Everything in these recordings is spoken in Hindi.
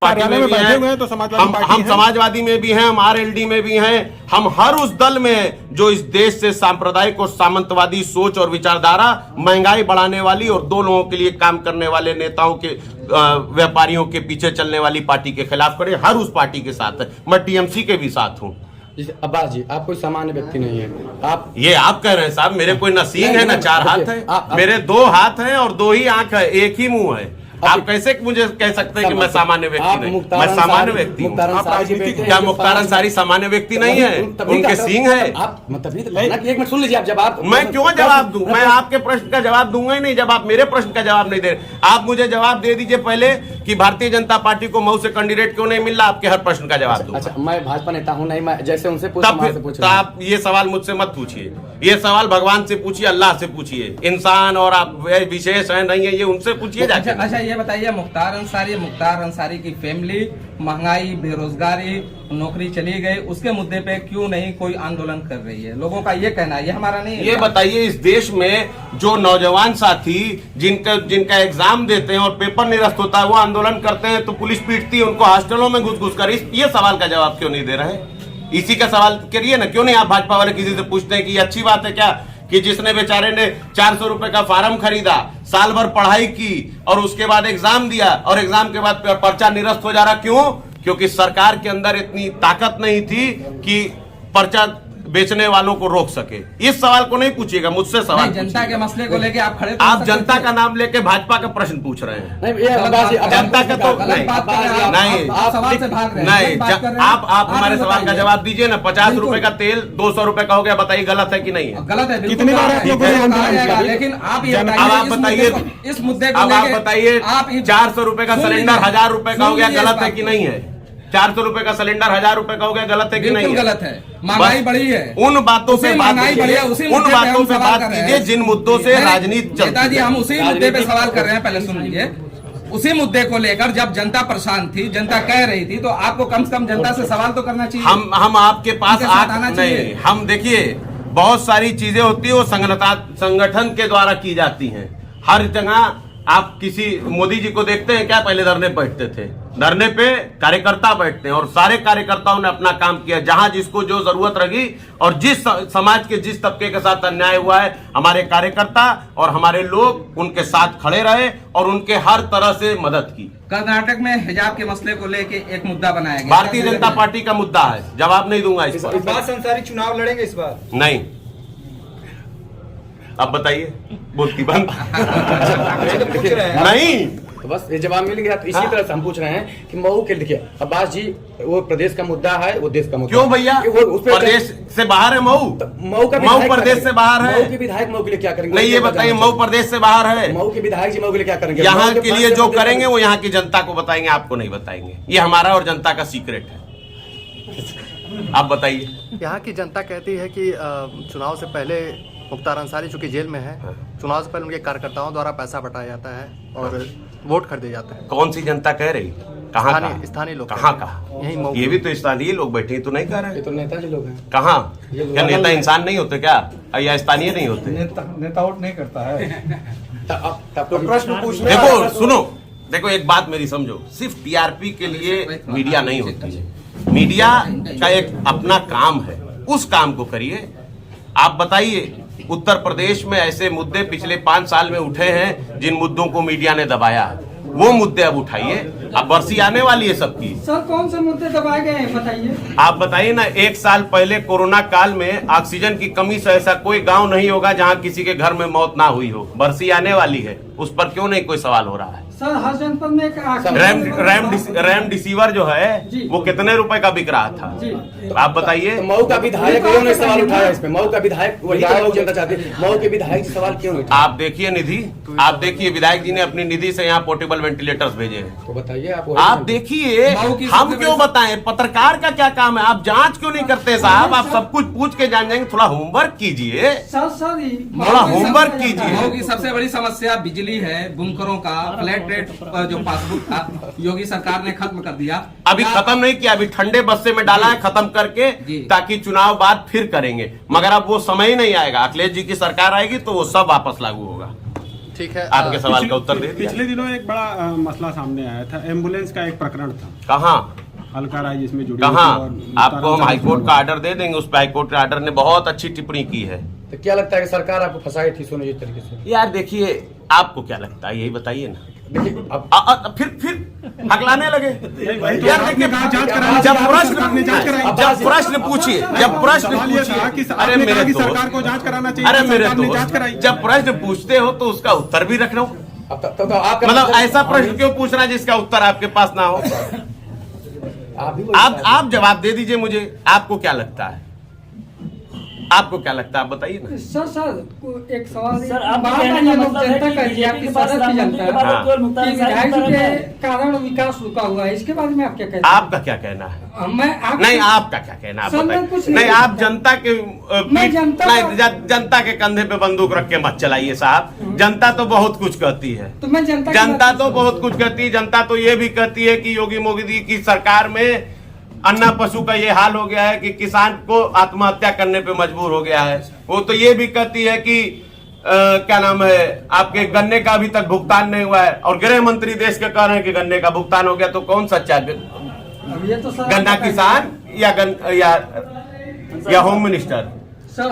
पार्टी में भी हैं, तो हम समाजवादी में भी हैं, हम आरएलडी में भी हैं, हम हर उस दल में हैं जो इस देश से सांप्रदायिक और सामंतवादी सोच और विचारधारा, महंगाई बढ़ाने वाली और दो लोगों के लिए काम करने वाले नेताओं के, व्यापारियों के पीछे चलने वाली पार्टी के खिलाफ खड़े, हर उस पार्टी के साथ है। मैं टीएमसी के भी साथ हूँ। अब्बास जी, आप कोई सामान्य व्यक्ति नहीं है। आप कह रहे हैं साहब, मेरे कोई न सींग है न चार हाथ है, मेरे 2 हाथ हैं और 2 ही आंख है, एक ही मुंह है। आप कैसे मुझे कह सकते हैं कि मैं सामान्य व्यक्ति नहीं? मैं सामान्य व्यक्ति हूँ। क्या मुख्तार अंसारी सामान्य व्यक्ति नहीं है? उनके सींग है। एक मिनट सुन लीजिए, आप जवाब। मैं क्यों जवाब दूं? मैं आपके प्रश्न का जवाब दूंगा ही नहीं जब आप मेरे प्रश्न का जवाब नहीं दे रहे। आप मुझे जवाब दे दीजिए पहले कि भारतीय जनता पार्टी को मऊ से कैंडिडेट क्यों नहीं मिल रहा, आपके हर प्रश्न का जवाब दूंगा। अच्छा, मैं भाजपा नेता हूं नहीं, मैं जैसे उनसे तब आप ये सवाल मुझसे मत पूछिए, ये सवाल भगवान से पूछिए, अल्लाह से पूछिए। इंसान और आप विशेष है नहीं है, ये उनसे पूछिए जाके। अच्छा, ये बताइए, मुख्तार अंसारी की फैमिली, महंगाई, बेरोजगारी, नौकरी चली गई, उसके मुद्दे पे क्यों नहीं कोई आंदोलन कर रही है? लोगों का ये कहना है, ये हमारा नहीं है। ये बताइए, इस देश में जो नौजवान साथी जिनका एग्जाम देते हैं और पेपर निरस्त होता है, वो आंदोलन करते हैं तो पुलिस पीटती है उनको हॉस्टलों में घुस कर। ये सवाल का जवाब क्यों नहीं दे रहे? इसी का सवाल करिए ना, क्यों नहीं आप भाजपा वाले किसी से पूछते हैं कि ये अच्छी बात है क्या कि जिसने बेचारे ने 400 रुपए का फार्म खरीदा, साल भर पढ़ाई की और उसके बाद एग्जाम दिया और एग्जाम के बाद पर्चा निरस्त हो जा रहा? क्यों? क्योंकि सरकार के अंदर इतनी ताकत नहीं थी कि पर्चा बेचने वालों को रोक सके। इस सवाल को नहीं पूछिएगा, मुझसे सवाल। जनता के मसले को लेके आप खड़े, आप जनता का नाम लेके भाजपा का प्रश्न पूछ रहे हैं। जनता का तो नहीं, आप हमारे सवाल का जवाब दीजिए ना। 50 रुपए का तेल 200 रुपए का हो गया, बताइए गलत है कि नहीं है? गलत है, कितनी बार लेकिन आप बताइए, इस मुद्दे को आप बताइए 400 रुपए का सिलेंडर 1000 रुपए का हो गया, गलत है कि नहीं है? 400 रुपए का सिलेंडर 1000 रुपए का हो गया, गलत है कि नहीं? गलत है। महंगाई बढ़ी है, उन बातों पे बात कीजिए जिन मुद्दों से राजनीति चलती है। नेताजी, हम उसी मुद्दे पे सवाल कर रहे हैं, पहले सुन लीजिए। उसी मुद्दे को लेकर जब जनता परेशान थी, जनता कह रही थी, तो आपको कम से कम जनता से सवाल तो करना चाहिए। हम आपके पास आना चाहिए। हम देखिए, बहुत सारी चीजें होती है वो संगठन के द्वारा की जाती हैं। हर जगह आप किसी मोदी जी को देखते हैं क्या? पहले धरने बैठते थे, धरने पे कार्यकर्ता बैठते हैं और सारे कार्यकर्ताओं ने अपना काम किया। जहां जिसको जो जरूरत रही और जिस समाज के जिस तबके के साथ अन्याय हुआ है, हमारे कार्यकर्ता और हमारे लोग उनके साथ खड़े रहे और उनके हर तरह से मदद की। कर्नाटक में हिजाब के मसले को लेके एक मुद्दा बनाया गया, भारतीय जनता पार्टी का मुद्दा है, जवाब नहीं दूंगा इस पर। अब्बास अंसारी चुनाव लड़ेंगे इस बार? नहीं। अब बताइए, बोलती बंद। नहीं, तो बस ये जवाब मिल गया। तो इसी तरह से हम पूछ रहे हैं कि मऊ के, देखिए अब्बास जी, वो प्रदेश का मुद्दा है, वो देश का मुद्दा। क्यों भैया? प्रदेश से बाहर है मऊ? मऊ प्रदेश से बाहर है। मऊ के विधायक मऊ के लिए क्या करेंगे? नहीं, ये बताइए, मऊ प्रदेश से बाहर है। मऊ के विधायक जी मऊ के लिए क्या करेंगे? यहाँ के लिए जो करेंगे वो यहाँ की जनता को बताएंगे, आपको नहीं बताएंगे। ये हमारा और जनता का सीक्रेट है। आप बताइए। यहाँ की जनता कहती है कि चुनाव से पहले मुख्तार अंसारी चूंकि जेल में है, चुनाव से पहले उनके कार्यकर्ताओं द्वारा पैसा बटाया जाता है और वोट खरीदे जाते हैं। कौन सी जनता कह रही? कहाँ? स्थानीय लोग। कहाँ? यही ये भी तो स्थानीय लोग बैठे, तो नहीं कह रहे? ये तो नेताजी लोग हैं। कहाँ? क्या नेता इंसान नहीं होते क्या, या स्थानीय नहीं होते? नेता वोट नहीं करता है। प्रश्न पूछ। देखो सुनो, देखो एक बात मेरी समझो, सिर्फ टीआरपी के लिए मीडिया नहीं होती है। मीडिया का एक अपना काम है, उस काम को करिए। आप बताइए, उत्तर प्रदेश में ऐसे मुद्दे पिछले 5 साल में उठे हैं जिन मुद्दों को मीडिया ने दबाया है, वो मुद्दे अब उठाइए। अब बरसी आने वाली है सबकी। सर, कौन से मुद्दे दबाए गए हैं बताइए? आप बताइए ना। 1 साल पहले कोरोना काल में ऑक्सीजन की कमी से ऐसा कोई गांव नहीं होगा जहां किसी के घर में मौत ना हुई हो। बरसी आने वाली है, उस पर क्यों नहीं कोई सवाल हो रहा है? सर, हर जनपद में रेमडेसिविर जो है वो कितने रुपए का बिक रहा था? तो आप बताइए। मऊ का विधायक क्यों नहीं सवाल उठाया इसमें? मऊ का विधायक, वही तो लोग जानना चाहते हैं, मऊ के विधायक जी सवाल क्यों नहीं? आप देखिए निधि, आप देखिए विधायक जी ने अपनी निधि से यहाँ पोर्टेबल वेंटिलेटर्स भेजे हैं। तो बताइए आप देखिए। हम क्यों बताएं? पत्रकार का क्या काम है? आप जांच क्यों नहीं करते साहब? आप सब कुछ पूछ के जान जाएंगे। थोड़ा होमवर्क कीजिए, थोड़ा होमवर्क कीजिए। मऊ की सबसे बड़ी समस्या बिजली है, बुनकरों का फ्लैट रेट जो पासबुक था योगी सरकार ने खत्म कर दिया। अभी खत्म नहीं किया, अभी ठंडे बस्ते में डाला है खत्म करके, ताकि चुनाव बाद फिर करेंगे। मगर अब वो समय ही नहीं आएगा। अखिलेश जी की सरकार आएगी तो वो सब वापस लागू होगा। ठीक है। आपके सवाल का उत्तर दे दिया। पिछले दिनों एक बड़ा मसला सामने आया था, एम्बुलेंस का एक प्रकरण था। कहाँ हल्का राय जिसमें जुड़ी कहाँ हुई थी और आपको हम हाईकोर्ट का आर्डर दे देंगे। उस पर हाईकोर्ट के आर्डर ने बहुत अच्छी टिप्पणी की है। तो क्या लगता है कि सरकार आपको फंसाई थी सोने इस तरीके से? यार देखिए, आपको क्या लगता है यही बताइए ना। देखिए अब फिर हकलाने लगे। भाई, तो यार आपने देखिए, कहा जांच कराई, जब आपने जांच कराई। प्रश्न पूछिए, जब प्रश्न सवाल ये था कि पूछिए, आपने कहा कि सरकार को जांच कराना चाहिए, अरे मेरे सरकार ने जांच कराई। दोस्त, जब प्रश्न पूछते हो तो उसका उत्तर भी रख लो। अब तो आपका मतलब ऐसा प्रश्न क्यों पूछना जिसका उत्तर आपके पास ना हो। आप जवाब दे दीजिए मुझे। आपको क्या लगता है, आपको क्या लगता है, आप बताइए ना। सर एक सवाल सर, आप बात कहने है, का ये लोग मतलब है जनता कि का बीजेपी आपकी के पास सदस्य की प्रधानमंत्री जनता के बाद है अब केवल मुख्तार कि अंसारी विधायक जी का के है। कारण विकास रुका हुआ है, इसके बारे में आप क्या कहते हैं? आपका क्या कहना है? मैं नहीं, आपका क्या कहना है, आप सर, मैं बताइए। कुछ नहीं, नहीं आप कहता। जनता के मैं जनता नहीं, जनता के कंधे पे बंदूक रख के मत चलाइए साहब। जनता तो बहुत कुछ कहती है। तो मैं जनता की जनता बात तो बहुत कुछ कहती है। जनता तो ये भी कहती है कि योगी मोदी की सरकार में अन्ना पशु का ये हाल हो गया है कि किसान को आत्महत्या करने पे मजबूर हो गया है। वो तो ये भी कहती है कि क्या नाम है, आपके गन्ने का अभी तक भुगतान नहीं हुआ है। और गृह मंत्री देश के कह रहे हैं कि गन्ने का भुगतान हो गया। तो कौन सच्चा अब ये तो सर गन्ना किसान या होम मिनिस्टर? सर,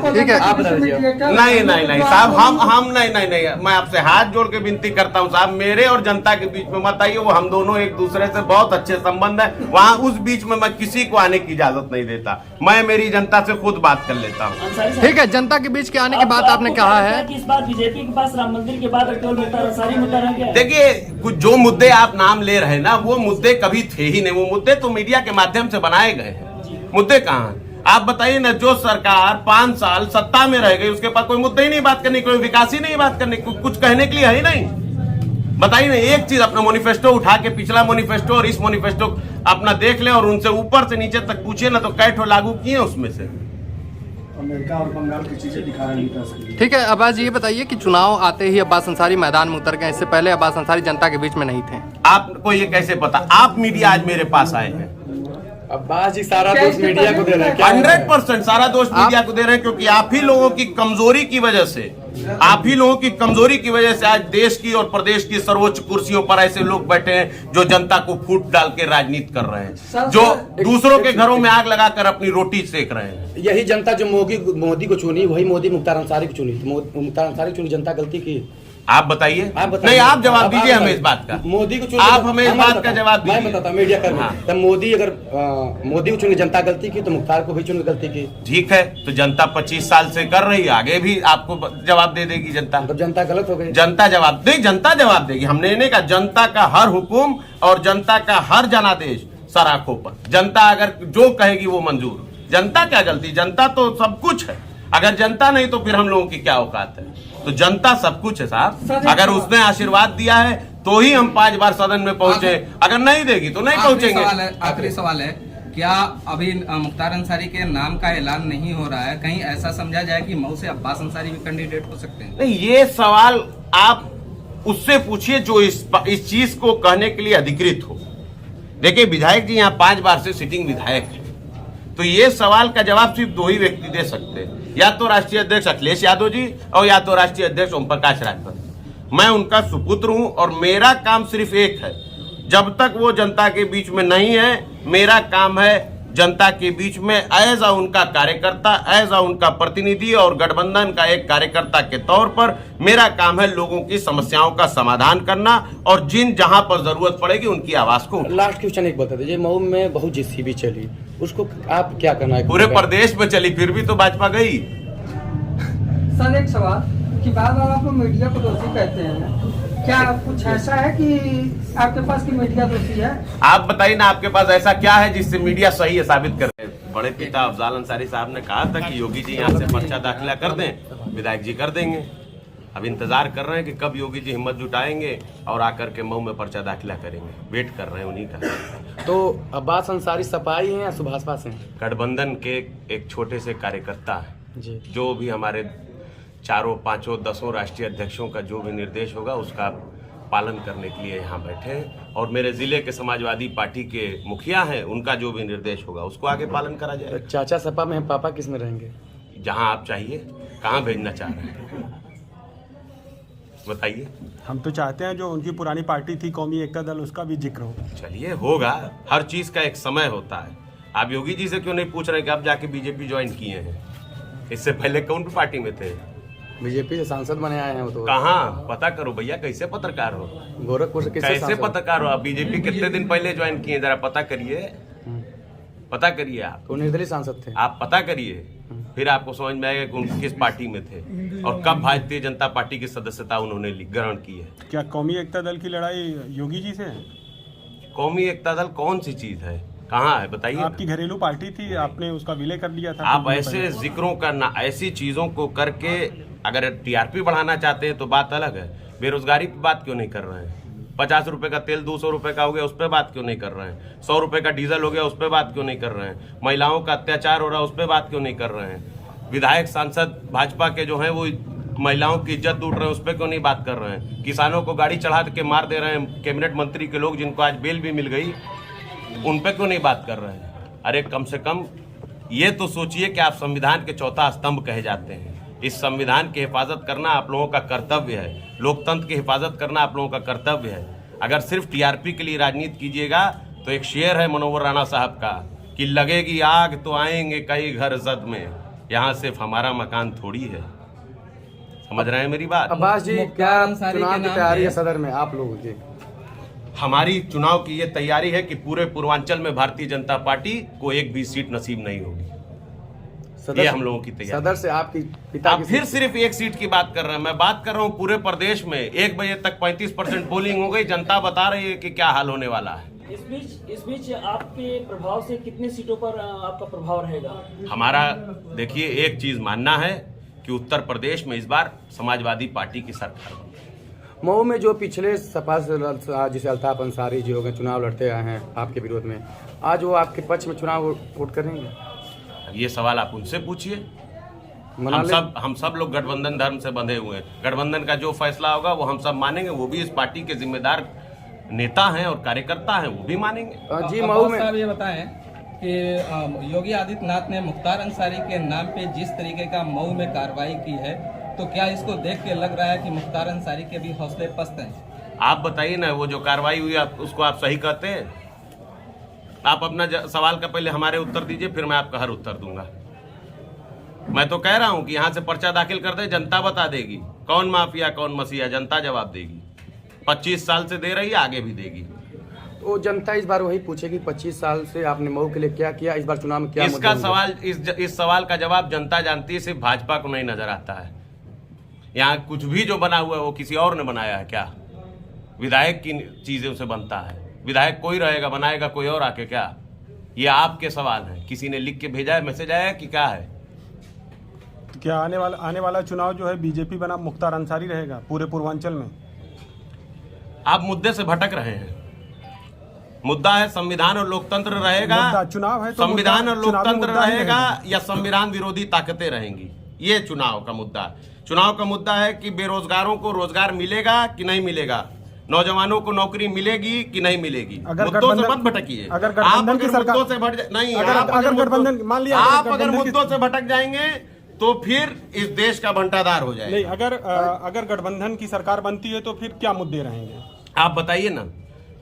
ठीक है। आप बता दीजिए। नहीं साहब, हम नहीं, मैं आपसे हाथ जोड़ के विनती करता हूं साहब, मेरे और जनता के बीच में मत आइए। वो हम दोनों एक दूसरे से बहुत अच्छे संबंध है। वहां उस बीच में मैं किसी को आने की इजाजत नहीं देता। मैं मेरी जनता से खुद बात कर लेता हूँ। अंसारी साहब, ठीक है, जनता के बीच के आने की बात आपने कहा है। कि इस बार बीजेपी के पास राम मंदिर के बाद केवल मुख्तार अंसारी मुद्दा रह गया है। देखिए, कुछ जो मुद्दे आप नाम ले रहे हैं ना, वो मुद्दे कभी थे ही नहीं। वो मुद्दे तो मीडिया के माध्यम से बनाए गए हैं। मुद्दे कहाँ हैं? आप बताइए ना। जो सरकार 5 साल सत्ता में रह गई, उसके पास कोई मुद्दे ही नहीं बात करने, कोई विकास ही नहीं बात करने, कुछ कहने के लिए है ही नहीं। बताइए ना, एक चीज अपना मैनिफेस्टो उठा के, पिछला मैनिफेस्टो और इस मैनिफेस्टो अपना देख ले और उनसे ऊपर से नीचे तक पूछिए ना, तो कै ठो लागू किए उसमें से। अमेरिका और बंगाल की चीजें दिखा रहे हैं। ठीक है, अब्बास जी ये बताइए कि चुनाव आते ही अब्बास अंसारी मैदान में उतर गए। इससे पहले अब्बास अंसारी जनता के बीच में नहीं थे। आपको ये कैसे पता? आप मीडिया आज मेरे पास आए हैं। अब्बास जी सारा दोष मीडिया को दे रहे हैं। 100% सारा दोष मीडिया को दे रहे हैं, क्योंकि आप ही लोगों की कमजोरी की वजह से, आप ही लोगों की कमजोरी की वजह से आज देश की और प्रदेश की सर्वोच्च कुर्सियों पर ऐसे लोग बैठे हैं जो जनता को फूट डाल के राजनीति कर रहे हैं, जो दूसरों के घरों में आग लगाकर अपनी रोटी सेक रहे हैं। यही जनता जो मोदी को चुनी, वही मोदी मुख्तार अंसारी को चुनी। मुख्तार अंसारी चुनी, जनता गलती की। आप बताइए। नहीं, आप जवाब दीजिए हमें इस बात का। मोदी को चुनी, आप हमें इस बात का जवाब दीजिए। मैं बताता हूं मीडिया कर्मी। हाँ। तब मोदी अगर मोदी को चुनी, जनता गलती की, तो मुख्तार को भी चुनी गलती की। ठीक है, तो जनता 25 साल से कर रही है, आगे भी आपको जवाब दे देगी जनता। तब जनता गलत हो गई। जनता जवाब देगी, जनता जवाब देगी। हमने नहीं कहा, जनता का हर हुकुम और जनता का हर जनादेश सर आंखों पर। जनता अगर जो कहेगी वो मंजूर। जनता क्या गलती? जनता तो सब कुछ है। अगर जनता नहीं तो फिर हम लोगों की क्या औकात है? तो जनता सब कुछ है साहब। अगर उसने आशीर्वाद दिया है तो ही हम 5 बार सदन में पहुंचे। अगर नहीं देगी तो नहीं पहुंचेंगे। आखिरी सवाल है, क्या अभी मुख्तार अंसारी के नाम का ऐलान नहीं हो रहा है? कहीं ऐसा समझा जाए कि मऊ से अब्बास अंसारी भी कैंडिडेट हो सकते हैं? नहीं, ये सवाल आप उससे पूछिए जो इस चीज को कहने के लिए अधिकृत हो। देखिए, विधायक जी यहाँ 5 बार से सिटिंग विधायक है, तो ये सवाल का जवाब सिर्फ 2 ही व्यक्ति दे सकते हैं, या तो राष्ट्रीय अध्यक्ष अखिलेश यादव जी और या तो राष्ट्रीय अध्यक्ष ओम प्रकाश राजभर। मैं उनका सुपुत्र हूं और मेरा काम सिर्फ एक है, जब तक वो जनता के बीच में नहीं है, मेरा काम है जनता के बीच में एज अ उनका कार्यकर्ता, एज अ उनका प्रतिनिधि और गठबंधन का एक कार्यकर्ता के तौर पर मेरा काम है लोगों की समस्याओं का समाधान करना और जहां पर जरूरत पड़ेगी उनकी आवाज को। लास्ट क्वेश्चन एक बता दीजिए, मऊ में बहुत जेसीबी चली, उसको आप क्या करना है? पूरे प्रदेश में चली, फिर भी तो भाजपा गई। सर एक सवाल कि बार बार आप लोग मीडिया को दोषी कहते हैं, क्या कुछ ऐसा है कि आपके पास की मीडिया दोषी है? आप बताइए ना, आपके पास ऐसा क्या है जिससे मीडिया सही है साबित कर रहे हैं? बड़े पिता अफजाल अंसारी साहब ने कहा था कि योगी जी यहाँ से पर्चा दाखिला कर दें, विधायक जी कर देंगे। अब इंतजार कर रहे हैं कि कब योगी जी हिम्मत जुटाएंगे और आकर के मऊ में पर्चा दाखिला करेंगे। वेट कर रहे हैं उन्हीं का। तो अब्बास अंसारी सपाई हैं या सुभाषपा से? गठबंधन के एक छोटे से कार्यकर्ता है जी, जो भी हमारे 4, 5, 10 राष्ट्रीय अध्यक्षों का जो भी निर्देश होगा उसका पालन करने के लिए यहाँ बैठे हैं, और मेरे जिले के समाजवादी पार्टी के मुखिया हैं, उनका जो भी निर्देश होगा उसको आगे पालन करा तो जाएगा। चाचा सपा में हैं, पापा किस में रहेंगे? जहाँ आप चाहिए। कहाँ भेजना चाह रहे हैं? बताइए। हम तो चाहते हैं जो उनकी पुरानी पार्टी थी कौमी एकता दल, उसका भी जिक्र हो। चलिए, होगा, हर चीज का एक समय होता है। आप योगी जी से क्यों नहीं पूछ रहे कि आप जाके बीजेपी ज्वाइन किए हैं? इससे पहले कौन पार्टी में थे? बीजेपी से सांसद बने आए हैं वो तो। कहाँ? पता करो भैया, कैसे पत्रकार हो? गोरखपुर से कैसे पत्रकार हो आप? बीजेपी कितने दिन पहले ज्वाइन किए, जरा पता करिए, पता करिए। आप तो निर्दलीय सांसद थे। आप पता करिए, फिर आपको समझ में आएगा कि उन किस पार्टी में थे और कब भारतीय जनता पार्टी की सदस्यता उन्होंने ग्रहण की है। क्या कौमी एकता दल की लड़ाई योगी जी से है? कौमी एकता दल कौन सी चीज है, कहाँ है, बताइए। आपकी घरेलू पार्टी थी, आपने उसका विलय कर लिया था। आप ऐसे जिक्रों करना, ऐसी चीजों को करके अगर टीआरपी बढ़ाना चाहते हैं तो बात अलग है। बेरोजगारी पे बात क्यों नहीं कर रहे हैं? 50 रुपए का तेल 200 रुपए का हो गया, उस पर बात क्यों नहीं कर रहे हैं? 100 रुपए का डीजल हो गया, उस पर बात क्यों नहीं कर रहे हैं? महिलाओं का अत्याचार हो रहा है, उस पर बात क्यों नहीं कर रहे हैं? विधायक सांसद भाजपा के जो हैं वो महिलाओं की इज्जत लूट रहे हैं, उस पर क्यों नहीं बात कर रहे हैं? किसानों को गाड़ी चढ़ा के मार दे रहे हैं कैबिनेट मंत्री के लोग, जिनको आज बेल भी मिल गई, उन पर क्यों नहीं बात कर रहे हैं? अरे कम से कम ये तो सोचिए कि आप संविधान के चौथा स्तंभ कहे जाते हैं। इस संविधान की हिफाजत करना आप लोगों का कर्तव्य है, लोकतंत्र की हिफाजत करना आप लोगों का कर्तव्य है। अगर सिर्फ टीआरपी के लिए राजनीति कीजिएगा तो एक शेर है मनोहर राणा साहब का कि लगेगी आग तो आएंगे कई घर जद में, यहाँ सिर्फ हमारा मकान थोड़ी है। समझ रहे हैं मेरी बात? अब्बास जी, क्या अंसारी चुनाव के की नाम तैयारी है पे- सदर में आप लोगों की? हमारी चुनाव की ये तैयारी है कि पूरे पूर्वांचल में भारतीय जनता पार्टी को एक भी सीट नसीब नहीं होगी। ये हम लोगों की तैयारी। सदर से आपकी पिता आप की फिर सिर्फ एक सीट की बात कर रहे हैं। मैं बात कर रहा हूँ पूरे प्रदेश में 1 बजे तक 35% पोलिंग हो गई। जनता बता रही है कि क्या हाल होने वाला है। इस बीच आपके प्रभाव से कितनी सीटों पर आपका प्रभाव रहेगा? हमारा देखिए, एक चीज मानना है कि उत्तर प्रदेश में इस बार समाजवादी पार्टी की सरकार बनी। मऊ में जो पिछले सपा से जैसे अल्ताफ अंसारी जी हो गए, चुनाव लड़ते आए हैं आपके विरोध में, आज वो आपके पक्ष में चुनाव वोट करेंगे? ये सवाल आप उनसे पूछिए। मना ले- हम सब लोग गठबंधन धर्म से बंधे हुए हैं। गठबंधन का जो फैसला होगा वो हम सब मानेंगे। वो भी इस पार्टी के जिम्मेदार नेता हैं और कार्यकर्ता हैं, वो भी मानेंगे। जी, अब मऊ में साहब ये बताएं कि योगी आदित्यनाथ ने मुख्तार अंसारी के नाम पे जिस तरीके का मऊ में कार्रवाई की है, तो क्या इसको देख के लग रहा है कि मुख्तार अंसारी के भी हौसले पस्त हैं? आप बताइए ना, वो जो कार्रवाई हुई उसको आप सही कहते हैं? आप अपना सवाल का पहले हमारे उत्तर दीजिए, फिर मैं आपका हर उत्तर दूंगा। मैं तो कह रहा हूं कि यहां से पर्चा दाखिल कर दे, जनता बता देगी कौन माफिया कौन मसीहा, जनता जवाब देगी। 25 साल से दे रही है, आगे भी देगी। तो जनता इस बार वही पूछेगी 25 साल से आपने मऊ के लिए क्या किया, इस बार चुनाव में क्या इसका मुद्दे सवाल इस सवाल का जवाब जनता जानती है, सिर्फ भाजपा को नहीं नजर आता है। यहाँ कुछ भी जो बना हुआ है वो किसी और ने बनाया है क्या? विधायक की चीजों से बनता है। विधायक कोई रहेगा, बनाएगा कोई और आके क्या? ये आपके सवाल हैं। किसी ने लिख के भेजा है, मैसेज आया है कि क्या है? तो क्या आने वाला चुनाव जो है बीजेपी बना मुख्तार अंसारी रहेगा पूरे पूर्वांचल में? आप मुद्दे से भटक रहे हैं। मुद्दा है संविधान और लोकतंत्र रहेगा, मुद्दा चुनाव है तो संविधान और चुनावी लोकतंत्र मुद्दा ही रहेगा रहेगा। या संविधान विरोधी ताकतें रहेंगी। ये चुनाव का मुद्दा है। चुनाव का मुद्दा है कि बेरोजगारों को रोजगार मिलेगा कि नहीं मिलेगा, नौजवानों को नौकरी मिलेगी कि नहीं मिलेगी। मुद्दों से मत भटकिए। अगर आप गठबंधन अगर की सरकार मुद्दों से भटक नहीं, अगर गठबंधन मान लिया, आप अगर मुद्दों से भटक जाएंगे तो फिर इस देश का भंटादार हो जाएगा। नहीं, अगर गठबंधन की सरकार बनती है तो फिर क्या मुद्दे रहेंगे? आप बताइए ना।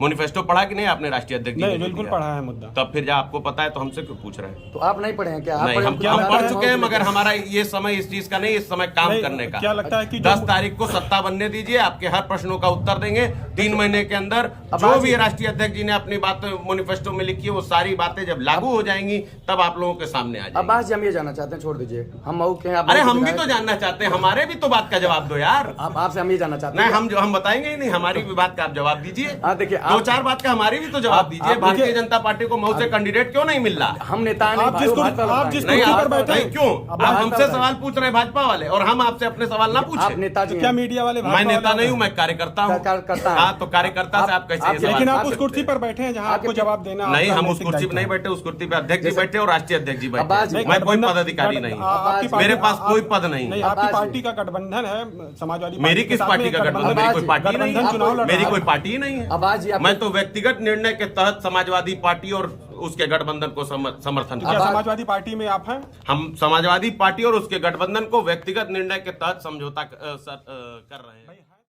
मैनिफेस्टो पढ़ा कि नहीं आपने राष्ट्रीय अध्यक्ष जी नहीं, ने बिल्कुल दिया? पढ़ा है मुद्दा। तब फिर जब आपको पता है तो हमसे क्यों पूछ रहे हैं? तो आप नहीं पढ़े हैं क्या? आप नहीं, पढ़े हम हैं? पढ़ चुके हैं, मगर हमारा ये समय इस चीज का नहीं, इस समय काम नहीं, करने का। क्या लगता है कि 10 तारीख को सत्ता बनने दीजिए, आपके हर प्रश्नों का उत्तर देंगे। 3 महीने के अंदर जो भी राष्ट्रीय अध्यक्ष जी ने अपनी बात मैनिफेस्टो में लिखी है, वो सारी बातें जब लागू हो जाएंगी तब आप लोगों के सामने आ जाएंगी। अब्बास जी, हम ये जानना चाहते हैं, छोड़ दीजिए, हम मऊ के हैं, आप अरे मऊ के हम भी तो विधायक- जानना चाहते हैं, हमारे भी तो बात का जवाब दो यार। आपसे हम ये जानना चाहते नहीं, हैं। हम बताएंगे ही नहीं, हमारी भी बात का आप जवाब दीजिए। हाँ, देखिए, 2-4 बात का हमारी भी तो जवाब दीजिए। भारतीय जनता पार्टी को मऊ से कैंडिडेट क्यों नहीं मिल रहा? हम नेता नहीं, आप भाई, जिस वो भाजपा आप वाले जिस हैं। नहीं, कुर्सी आप पर बैठे नहीं, हैं। क्यों अब आप भाजपा हमसे वाले। सवाल पूछ रहे हैं भाजपा वाले, और हम आपसे अपने सवाल ना आप पूछे? नेता जी तो क्या हैं। मीडिया वाले मैं भाजपा नेता वाले नहीं हूँ, हैं? मैं कार्यकर्ता हूँ। कार्यकर्ता हैं। हाँ, तो कार्यकर्ता से आप कैसे ये सवाल लेकिन आप पूछ उस सकते कुर्सी हैं? पर बैठे हैं जहां आपको जवाब देना नहीं, आपका हम उस नैतिक कुर्सी दायित्व पे नहीं है। बैठे, उस कुर्सी पे अध्यक्ष जी बैठे और राष्ट्रीय अध्यक्ष जी अब्बास बैठे। जी, मैं कोई गठबंधन- पदाधिकारी नहीं हूँ। आपकी पार्टी- मेरे पास कोई पद नहीं। नहीं, अब्बास आपकी जी। पार्टी का गठबंधन है समाजवादी पार्टी मेरी के किस साथ पार्टी में का एक गठबंधन? मेरी कोई पार्टी नहीं गठबंधन चुनाव लड़ है। रहा मेरी है। कोई पार्टी नहीं है। अब्बास जी, आप- मैं तो व्यक्तिगत निर्णय के तहत समाजवादी पार्टी और उसके गठबंधन को समर्थन तो क्या करता हूं। समाजवादी पार्टी में आप हैं? हम समाजवादी पार्टी और उसके गठबंधन को व्यक्तिगत निर्णय के तहत समझौता कर रहे हैं।